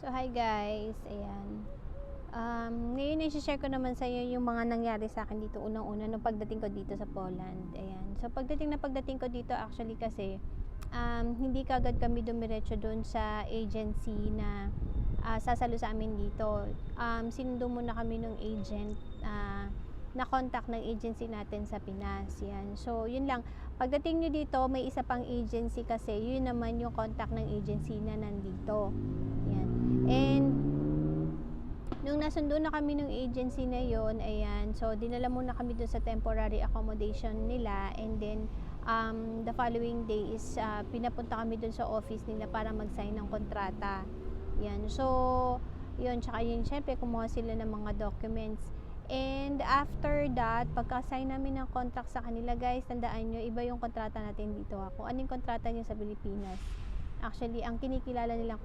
So, hi guys, ayan. Ngayon i-share ko naman sa iyo yung mga nangyari sa akin dito unang-una nung pagdating ko dito sa Poland. Ayan. So, pagdating ko dito actually kasi hindi kaagad kami dumiretso doon sa agency na sasalo sa amin dito. Sinundo muna kami ng agent na contact ng agency natin sa Pinas. Yan. So, yun lang. Pagdating nyo dito, may isa pang agency kasi, yun naman yung contact ng agency na nandito. Yan. And, nung nasundo na kami ng agency na yon, ayan, so dinala muna kami dun sa temporary accommodation nila, and then the following day is pinapunta kami dun sa office nila para mag-sign ng kontrata. Yan, so yun, tsaka yun, syempre kumuha sila ng mga documents. And after that, pagka-sign namin ng contract sa kanila, guys, tandaan nyo, iba yung kontrata natin dito. Kung anong kontrata nyo sa Pilipinas. Actually, ang kinikilala nilang